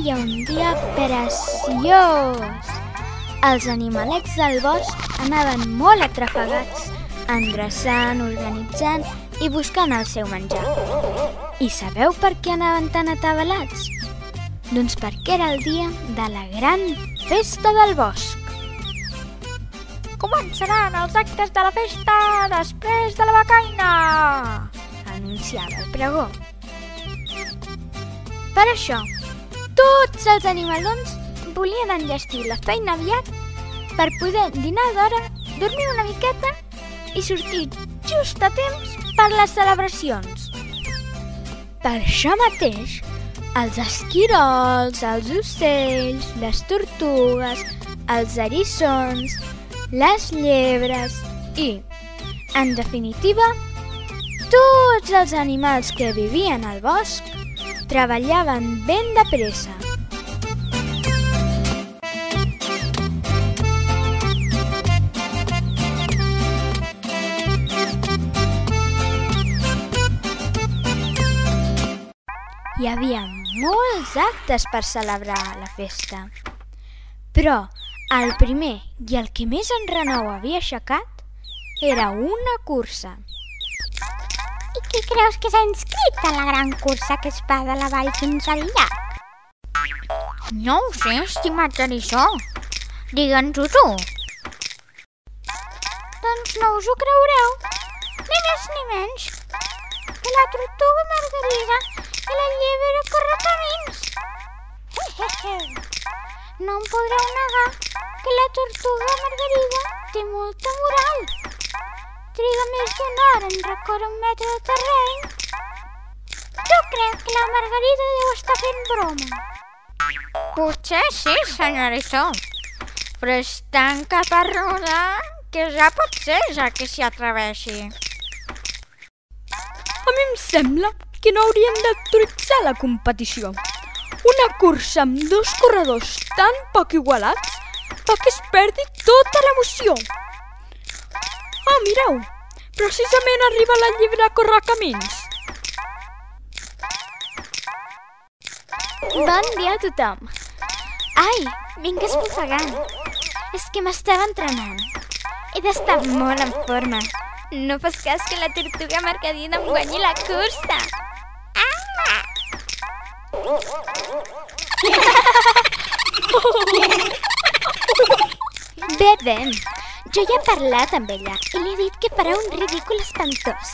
Feia un dia preciós. Els animalets del bosc anaven molt atrafegats, endreçant, organitzant i buscant el seu menjar. I sabeu per què anaven tan atabalats? Doncs perquè era el dia de la gran festa del bosc. Començaran els actes de la festa després de la becaina, anunciava el pregó. Per això, tots els animalons volien enllestir la feina aviat per poder dinar d'hora, dormir una miqueta i sortir just a temps per les celebracions. Per això mateix, els esquirols, els ocells, les tortugues, els eriçons, les llebres i, en definitiva, tots els animals que vivien al bosc treballaven ben de pressa. Hi havia molts actes per celebrar la festa, però el primer i el que més enrenou havia aixecat era una cursa. I qui creus que s'ha inscrit a la gran cursa que es va de la vall fins al llac? No ho sé, estimat eriçó. Digue'ns-ho tu. Doncs no us ho creureu, ni més ni menys, que la tortuga Margarida i la llebre Correcamins. No em podreu negar que la tortuga Margarida té molta moral. Triga més d'una hora en recórrer 1 metre de terreny. Jo crec que la Margarida deu estar fent broma. Potser sí, senyor eriçó, però és tan caparruda que ja pot ser ja que s'hi atreveixi. A mi em sembla que no hauríem d'autoritzar la competició. Una cursa amb 2 corredors tan poc igualats fa que es perdi tota l'emoció. Ah, mireu, precisament arriba la llebre Correcamins. Bon dia a tothom. Ai, vinc esbufegant. És que m'estava entrenant. He d'estar molt en forma. No fos cas que la tortuga Margarida em guanyi la cursa. Bé, jo ja he parlat amb ella i li he dit que farà un ridícul espantós.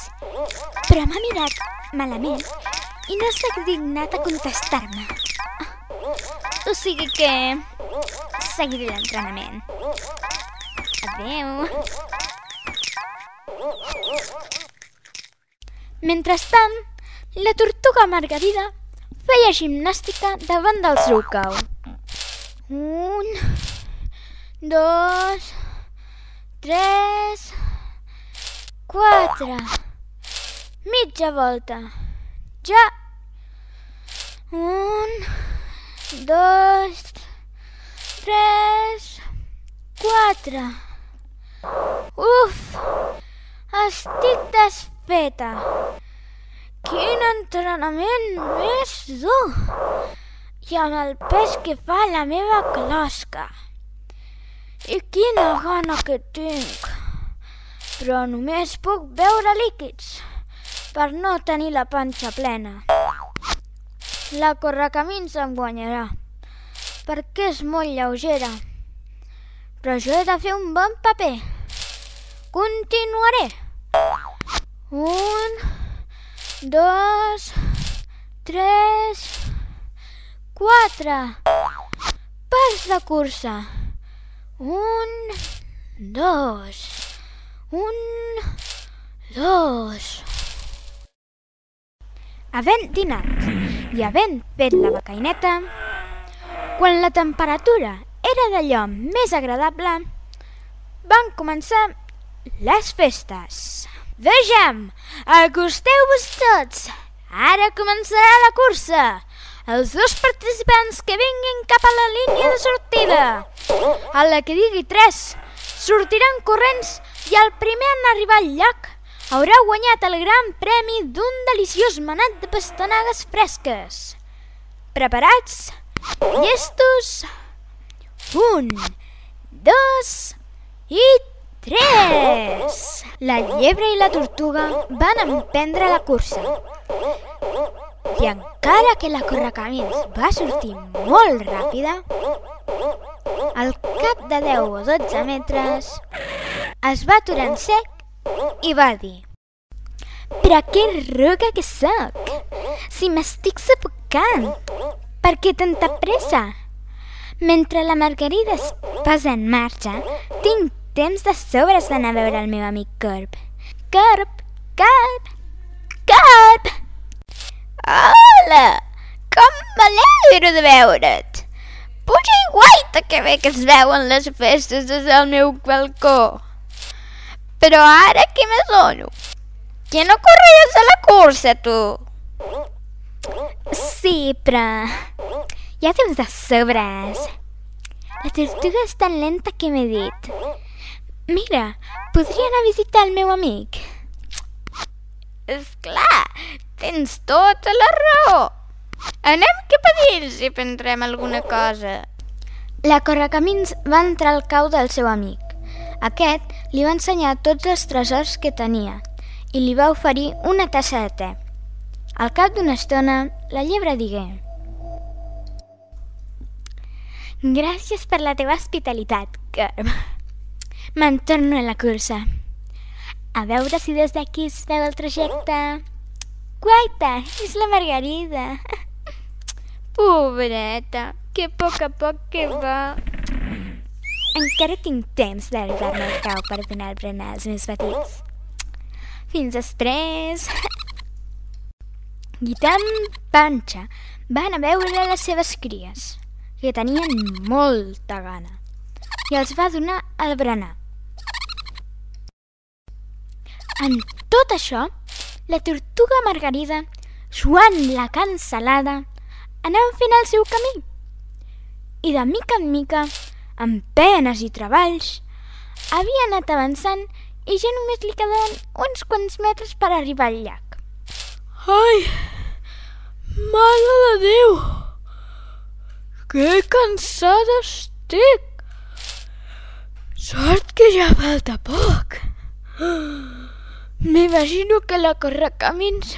Però m'ha mirat malament i no s'ha dignat a contestar-me. O sigui que seguiré l'entrenament. Adéu. Mentrestant, la tortuga Margarida feia gimnàstica davant del seu cau. 1, 2, 3, 4. Mitja volta. Ja. 1, 2, 3, 4. Uf! Estic desfeta. Quin entrenament més dur! I amb el pes que fa la meva closca. I quina gana que tinc! Però només puc beure líquids per no tenir la panxa plena. La Correcamins em guanyarà, perquè és molt lleugera. Però jo he de fer un bon paper. Continuaré. 1, 2, 3, 4. Pas de cursa. 1, 2, 1, 2. Havent dinat i havent fet la becaineta, quan la temperatura era d'allò més agradable, van començar les festes. Vejam, acosteu-vos tots. Ara començarà la cursa. Els 2 participants que vinguin cap a la línia de sortida. A la que digui 3, sortiran corrents i el primer en arribar al llac haurà guanyat el gran premi d'un deliciós manat de pastanagues fresques. Preparats? Llestos? 1, 2 i 3! La llebre i la tortuga van emprendre la cursa. I encara que la correcamins va sortir molt ràpida, al cap de 10 o 12 metres es va aturar en sec i va dir: «Però que ruga que sóc! Si m'estic sufocant! Per què tanta pressa? Mentre la Margarida es posa en marxa, tinc temps de sobres d'anar a veure el meu amic Corb. Corb! Corb! Corb! Hola! Com m'alegro de veure't! Puja i guaita que bé que es veuen les festes des del meu balcó. Però ara que m'adono, que no corries a la cursa, tu? Sí, però ja teus de sobres. La tortuga és tan lenta que m'he dit: mira, podria anar a visitar el meu amic. Esclar, tens tota la raó. Anem cap a dins i prendrem alguna cosa. La correcamins va entrar al cau del seu amic. Aquest li va ensenyar tots els tresors que tenia i li va oferir una tassa de te. Al cap d'una estona, la llebre digué: «Gràcies per la teva hospitalitat, Corb. Me'n torno a la cursa. A veure si des d'aquí es veu el trajecte. Guaita, és la Margarida. Pobreta, que a poc que va. Encara tinc temps d'arribar-me al cau per donar el berenar als meus petits. Fins després». Guitam Panxa van a veure les seves cries, que tenien molta gana, i els va donar el berenar. En tot això, la tortuga Margarida, suant la cansalada, anava fent el seu camí. I de mica en mica, amb penes i treballs, havia anat avançant i ja només li quedaven uns quants metres per arribar al llac. Ai, mare de Déu! Que cansada estic! Sort que ja falta poc. M'imagino que la correcamins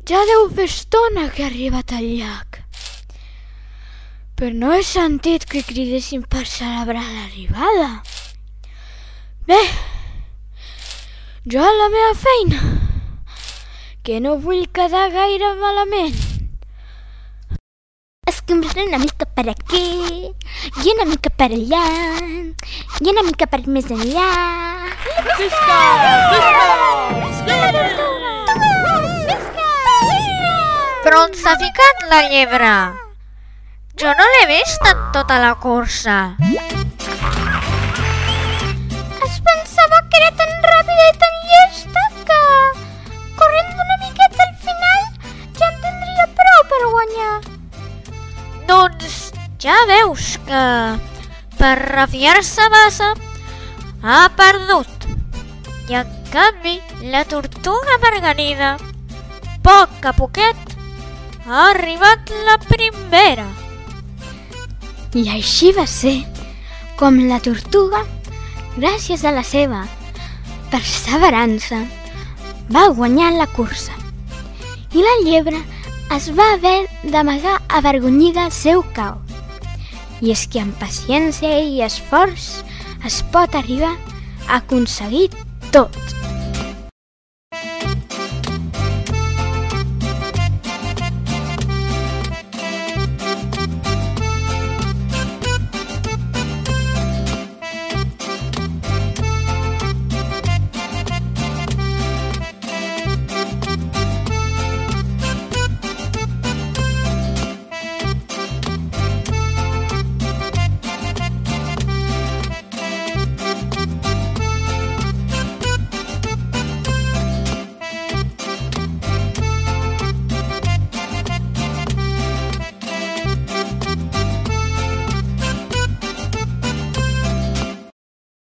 ja deu fer estona que ha arribat al llac. Però no he sentit que cridessin per celebrar l'arribada. Bé, jo a la meva feina, que no vull quedar gaire malament. Escombraré una mica per aquí, i una mica per allà, i una mica per més enllà. Visca! Però on s'ha ficat la llebre? Jo no l'he vist en tota la cursa. Es pensava que era tan ràpida i tan llesta que, corrent una miqueta al final, ja en tindria prou per guanyar. Doncs ja veus que per refiar-se massa ha perdut. I en canvi la tortuga Margarida, poc a poquet, ha arribat la primera. I així va ser com la tortuga, gràcies a la seva perseverança, va guanyar la cursa. I la llebre es va haver d'amagar avergonyida al seu cau. I és que amb paciència i esforç es pot arribar a aconseguir tot.